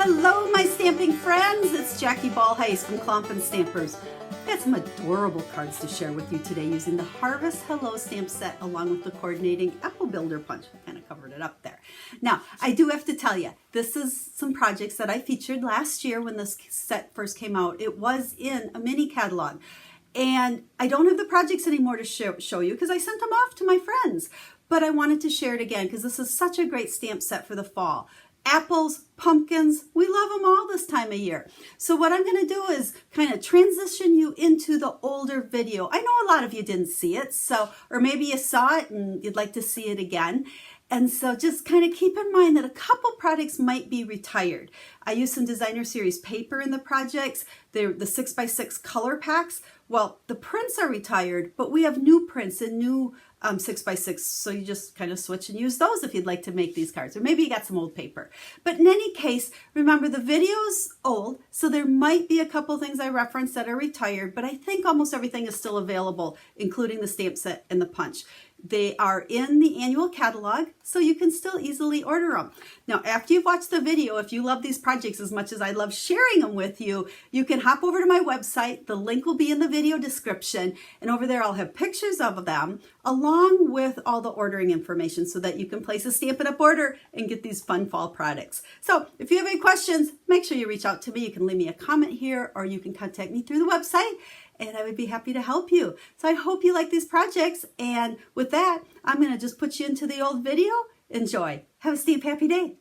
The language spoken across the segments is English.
Hello, my stamping friends. It's Jackie Bolhuis from Klompen Stampers. I've got some adorable cards to share with you today using the Harvest Hello stamp set along with the coordinating Apple Builder punch. I kind of covered it up there. Now, I do have to tell you, this is some projects that I featured last year when this set first came out. It was in a mini catalog. And I don't have the projects anymore to show you because I sent them off to my friends. But I wanted to share it again because this is such a great stamp set for the fall. Apples, pumpkins, we love them all this time of year. So what I'm going to do is kind of transition you into the older video. I know a lot of you didn't see it, or maybe you saw it and you'd like to see it again. And so just kind of keep in mind that a couple products might be retired. I use some designer series paper in the projects. They're the 6x6 color packs. Well, the prints are retired, but we have new prints and new 6x6. So you just kind of switch and use those if you'd like to make these cards. Or maybe you got some old paper. But in any case, remember the video's old, so there might be a couple things I referenced that are retired, but I think almost everything is still available, including the stamp set and the punch. They are in the annual catalog, so you can still easily order them. Now, after you've watched the video, if you love these projects as much as I love sharing them with you, you can hop over to my website. The link will be in the video description, and over there I'll have pictures of them along with all the ordering information so that you can place a Stampin' Up! Order and get these fun fall products. So if you have any questions, make sure you reach out to me. You can leave me a comment here or you can contact me through the website, and I would be happy to help you. So I hope you like these projects. And with that, I'm going to just put you into the old video. Enjoy. Have a stamp happy day.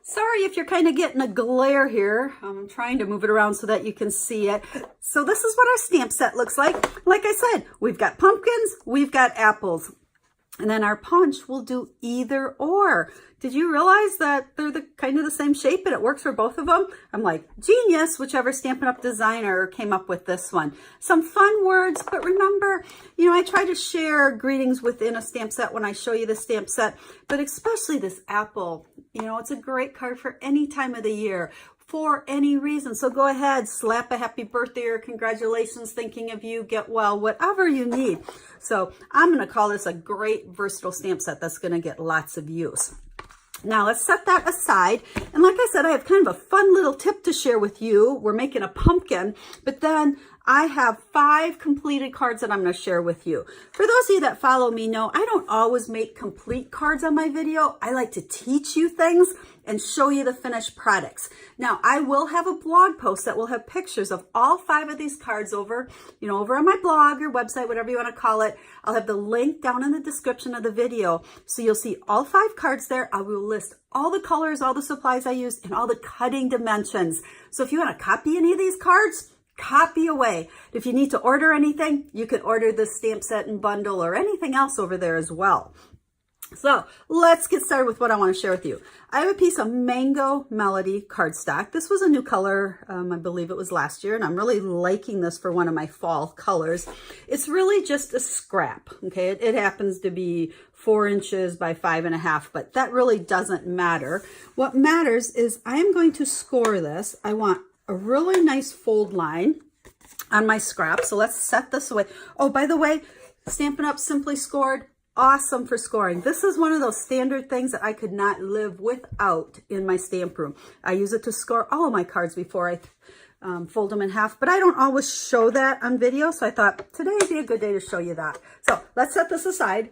Sorry if you're kind of getting a glare here. I'm trying to move it around so that you can see it. So this is what our stamp set looks like. Like I said, we've got pumpkins, we've got apples. And then our punch will do either or. Did you realize that they're kind of the same shape and it works for both of them? I'm like, genius, whichever Stampin' Up! Designer came up with this one. Some fun words, but remember, I try to share greetings within a stamp set when I show you the stamp set, but especially this apple. It's a great card for any time of the year, for any reason. So go ahead, slap a happy birthday or congratulations, thinking of you, get well, whatever you need. So I'm going to call this a great versatile stamp set that's going to get lots of use. Now let's set that aside. And like I said, I have kind of a fun little tip to share with you. We're making a pumpkin, but then I have 5 completed cards that I'm going to share with you. For those of you that follow me know, I don't always make complete cards on my video. I like to teach you things and show you the finished products. Now, I will have a blog post that will have pictures of all 5 of these cards over on my blog or website, whatever you want to call it. I'll have the link down in the description of the video. So you'll see all 5 cards there. I will list all the colors, all the supplies I used, and all the cutting dimensions. So if you want to copy any of these cards, copy away. If you need to order anything, you can order the stamp set and bundle or anything else over there as well. So let's get started with what I want to share with you. I have a piece of Mango Melody cardstock. This was a new color, I believe it was last year, and I'm really liking this for one of my fall colors. It's really just a scrap, okay? It happens to be 4 inches by 5.5, but that really doesn't matter. What matters is I'm going to score this. I want a really nice fold line on my scrap. So let's set this away. Oh, by the way, Stampin' Up! Simply Scored, awesome for scoring. This is one of those standard things that I could not live without in my stamp room. I use it to score all of my cards before I fold them in half, but I don't always show that on video. So I thought today would be a good day to show you that. So let's set this aside.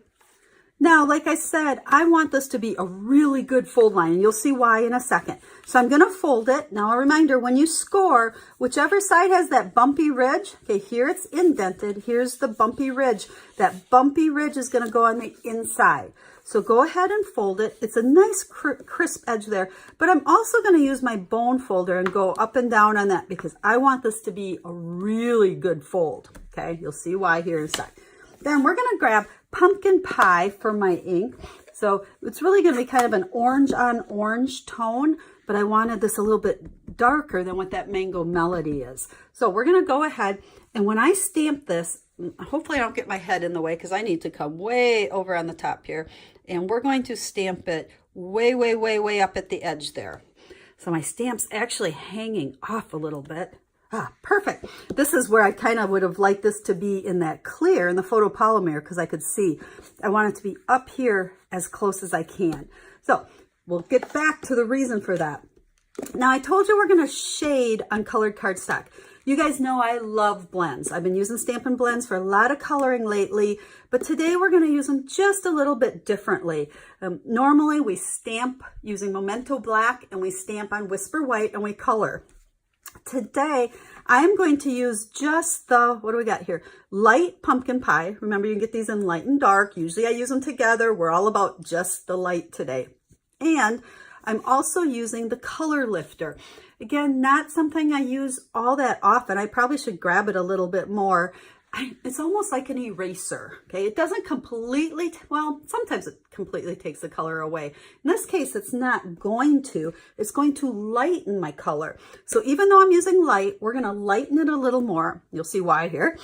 Now, like I said, I want this to be a really good fold line, and you'll see why in a second. So I'm going to fold it. Now, a reminder, when you score, whichever side has that bumpy ridge, okay, here it's indented. Here's the bumpy ridge. That bumpy ridge is going to go on the inside. So go ahead and fold it. It's a nice crisp edge there, but I'm also going to use my bone folder and go up and down on that because I want this to be a really good fold. Okay, you'll see why here in a sec. Then we're going to grab pumpkin pie for my ink. So it's really going to be kind of an orange on orange tone, but I wanted this a little bit darker than what that Mango Melody is. So we're going to go ahead, and when I stamp this, hopefully I don't get my head in the way because I need to come way over on the top here, and we're going to stamp it way, way, way, way up at the edge there. So my stamp's actually hanging off a little bit. Ah, perfect. This is where I kind of would have liked this to be in that clear, in the photopolymer, because I could see. I want it to be up here as close as I can. So we'll get back to the reason for that. Now I told you we're going to shade on colored cardstock. You guys know I love blends. I've been using Stampin' blends for a lot of coloring lately, but today we're going to use them just a little bit differently. Normally we stamp using Memento Black and we stamp on Whisper White and we color. Today I am going to use just the, what do we got here? Light pumpkin pie. Remember, you can get these in light and dark. Usually I use them together. We're all about just the light today. And I'm also using the color lifter. Again, not something I use all that often. I probably should grab it a little bit more. It's almost like an eraser, okay? It doesn't completely, well, sometimes it completely takes the color away. In this case, it's not going to. It's going to lighten my color. So even though I'm using light, we're gonna lighten it a little more. You'll see why here.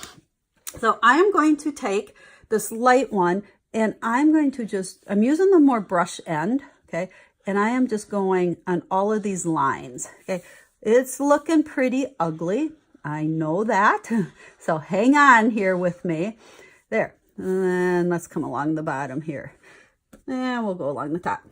So I am going to take this light one and I'm going to just, I'm using the more brush end, okay? And I am just going on all of these lines, okay? It's looking pretty ugly. I know that. So hang on here with me. There. And then let's come along the bottom here. And we'll go along the top.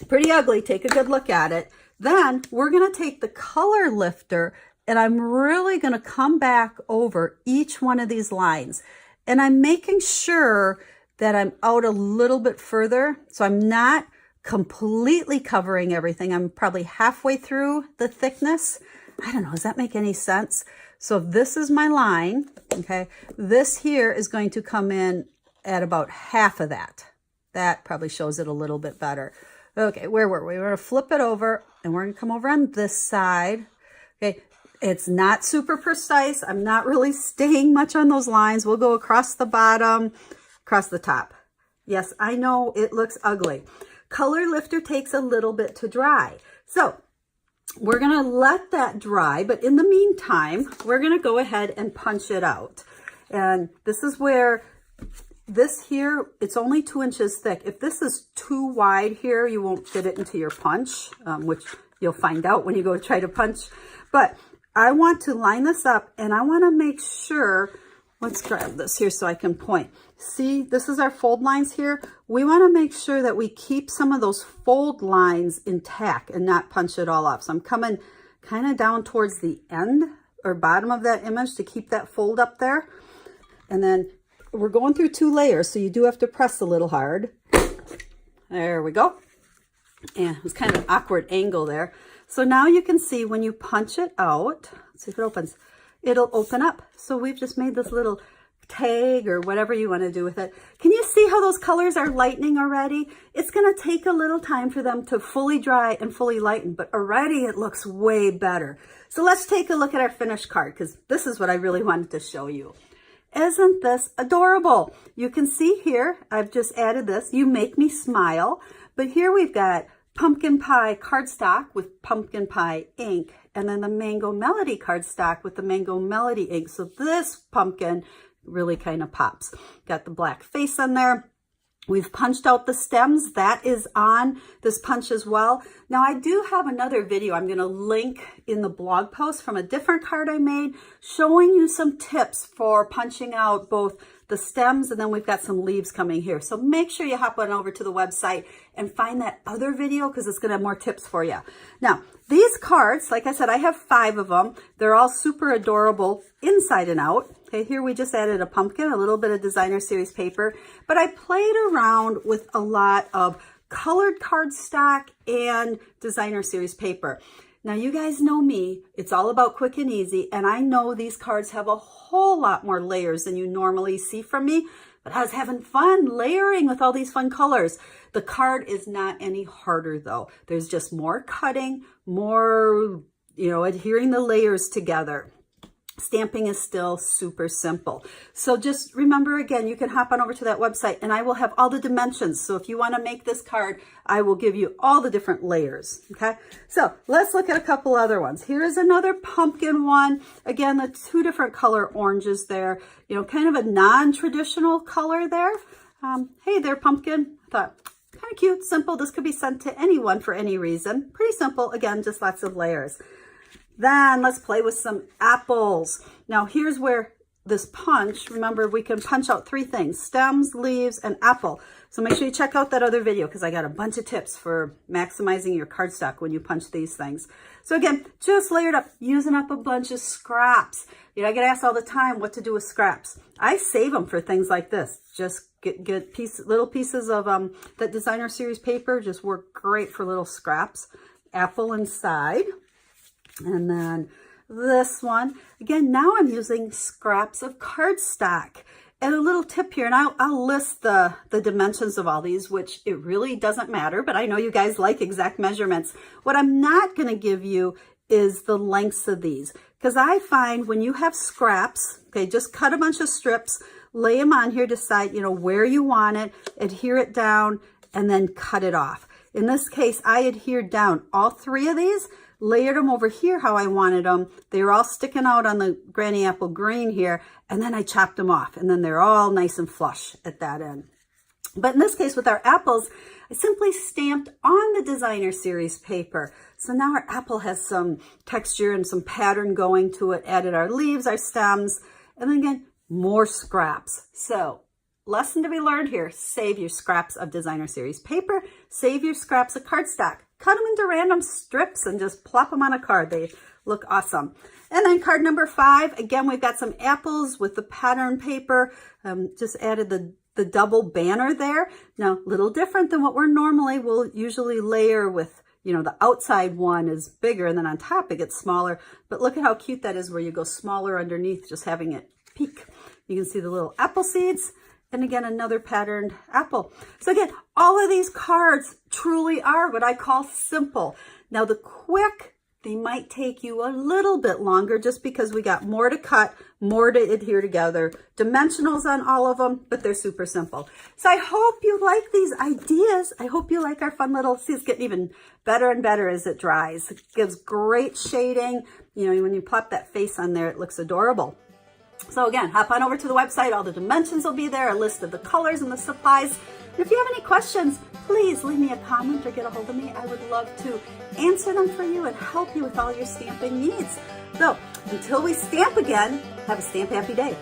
Pretty ugly. Take a good look at it. Then we're going to take the color lifter and I'm really going to come back over each one of these lines. And I'm making sure that I'm out a little bit further. So I'm not completely covering everything. I'm probably halfway through the thickness. I don't know, does that make any sense? So if this is my line, okay, this here is going to come in at about half of that. That probably shows it a little bit better. Okay, where were we? We're going to flip it over and we're going to come over on this side. Okay, it's not super precise. I'm not really staying much on those lines. We'll go across the bottom, across the top. Yes, I know it looks ugly. Color lifter takes a little bit to dry. So we're going to let that dry, but in the meantime, we're going to go ahead and punch it out. And this is where this here, it's only 2 inches thick. If this is too wide here, you won't fit it into your punch, which you'll find out when you go try to punch. But I want to line this up and I want to make sure, let's grab this here so I can point. See, this is our fold lines here. We want to make sure that we keep some of those fold lines intact and not punch it all up. So I'm coming kind of down towards the end or bottom of that image to keep that fold up there. And then we're going through 2 layers, so you do have to press a little hard. There we go. And it was kind of an awkward angle there. So now you can see when you punch it out, let's see if it opens, it'll open up. So we've just made this little tag or whatever you want to do with it. Can you see how those colors are lightening already? It's going to take a little time for them to fully dry and fully lighten, but already it looks way better. So let's take a look at our finished card because this is what I really wanted to show you. Isn't this adorable? You can see here, I've just added this, You Make Me Smile, but here we've got pumpkin pie cardstock with pumpkin pie ink, and then the Mango Melody cardstock with the Mango Melody ink. So this pumpkin really kind of pops. Got the black face on there. We've punched out the stems. That is on this punch as well. Now I do have another video I'm going to link in the blog post from a different card I made showing you some tips for punching out both the stems, and then we've got some leaves coming here. So make sure you hop on over to the website and find that other video because it's going to have more tips for you. Now, these cards, like I said, I have 5 of them. They're all super adorable inside and out. Okay, here we just added a pumpkin, a little bit of designer series paper, but I played around with a lot of colored cardstock and designer series paper. Now you guys know me, it's all about quick and easy, and I know these cards have a whole lot more layers than you normally see from me, but I was having fun layering with all these fun colors. The card is not any harder though. There's just more cutting, more, adhering the layers together. Stamping is still super simple. So just remember again, you can hop on over to that website and I will have all the dimensions. So if you want to make this card, I will give you all the different layers. Okay. So let's look at a couple other ones. Here is another pumpkin one. Again, the 2 different color oranges there, kind of a non-traditional color there. Hey there, pumpkin. I thought kind of cute, simple. This could be sent to anyone for any reason. Pretty simple. Again, just lots of layers. Then let's play with some apples. Now here's where this punch, remember we can punch out 3 things: stems, leaves, and apple. So make sure you check out that other video because I got a bunch of tips for maximizing your cardstock when you punch these things. So again, just layered up, using up a bunch of scraps. You know, I get asked all the time what to do with scraps. I save them for things like this. Just get little pieces of that designer series paper. Just work great for little scraps. Apple inside. And then this one, again, now I'm using scraps of cardstock. And a little tip here, and I'll list the dimensions of all these, which it really doesn't matter, but I know you guys like exact measurements. What I'm not going to give you is the lengths of these, because I find when you have scraps, okay, just cut a bunch of strips, lay them on here, decide, you know, where you want it, adhere it down, and then cut it off. In this case, I adhered down all 3 of these, layered them over here how I wanted them. They were all sticking out on the granny apple green here, and then I chopped them off, and then they're all nice and flush at that end. But in this case, with our apples, I simply stamped on the designer series paper. So now our apple has some texture and some pattern going to it. Added our leaves, our stems, and then again, more scraps. So lesson to be learned here: save your scraps of designer series paper, save your scraps of cardstock. Cut them into random strips and just plop them on a card. They look awesome. And then card number 5, again, we've got some apples with the pattern paper. Just added the double banner there. Now, a little different than what we'll usually layer with, you know, the outside one is bigger and then on top it gets smaller. But look at how cute that is where you go smaller underneath, just having it peek. You can see the little apple seeds. And again, another patterned apple. So again, all of these cards truly are what I call simple. Now the quick, they might take you a little bit longer just because we got more to cut, more to adhere together, dimensionals on all of them, but they're super simple. So I hope you like these ideas. I hope you like our fun little, see, it's getting even better and better as it dries. It gives great shading. You know, when you plop that face on there, it looks adorable. So again, hop on over to the website. All the dimensions will be there, a list of the colors and the supplies. And if you have any questions, please leave me a comment or get a hold of me. I would love to answer them for you and help you with all your stamping needs. So until we stamp again, have a stamp happy day.